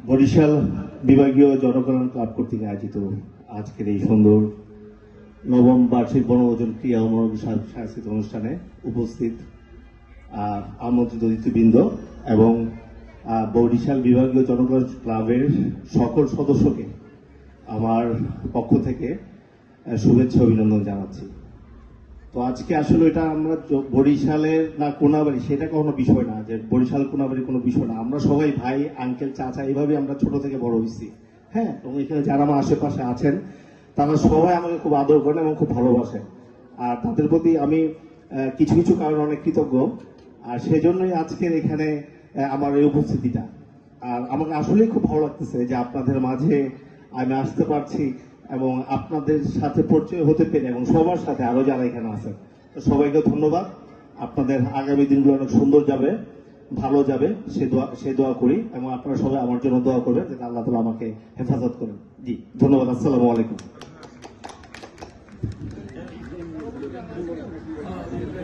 বরিশাল বিভাগীয় জনকল্যাণ ক্লাব কর্তৃক আয়োজিত আজকের এই সুন্দর নবম বার্ষিক বনভোজন ক্রীড়া ও সাংস্কৃতিক অনুষ্ঠানে উপস্থিত আমন্ত্রিত অতিথিবৃন্দ এবং বরিশাল বিভাগীয় জনকল্যাণ ক্লাবের সকল সদস্যকে আমার পক্ষ থেকে শুভেচ্ছা অভিনন্দন জানাচ্ছি। তো আজকে আসলে এটা আমরা বরিশালের না কোনাবাড়ি সেটা কোনো বিষয় না, যে বরিশাল কোনাবাড়ি কোনো বিষয় না, আমরা সবাই ভাই আঙ্কেল চাচা এইভাবে আমরা ছোট থেকে বড় হয়েছি। হ্যাঁ, এবং এখানে যারা আমার আশেপাশে আছেন তারা সবাই আমাকে খুব আদর করেন এবং খুব ভালোবাসেন, আর তাদের প্রতি আমি কিছু কিছু কারণে অনেক কৃতজ্ঞ। আর সেজন্যই আজকের এখানে আমার এই উপস্থিতিটা। আর আমাকে আসলেই খুব ভালো লাগতেছে যে আপনাদের মাঝে আমি আসতে পারছি এবং আপনাদের সাথে পরিচয় হতে পেরে এবং সবার সাথে আরো যারা এখানে আছেন, তো সবাইকে ধন্যবাদ। আপনাদের আগামী দিনগুলো অনেক সুন্দর যাবে, ভালো যাবে সে দোয়া করি, এবং আপনারা সবাই আমার জন্য দোয়া করবেন যাতে আল্লাহ তাআলা আমাকে হেফাজত করেন। জি ধন্যবাদ, আসসালামু আলাইকুম।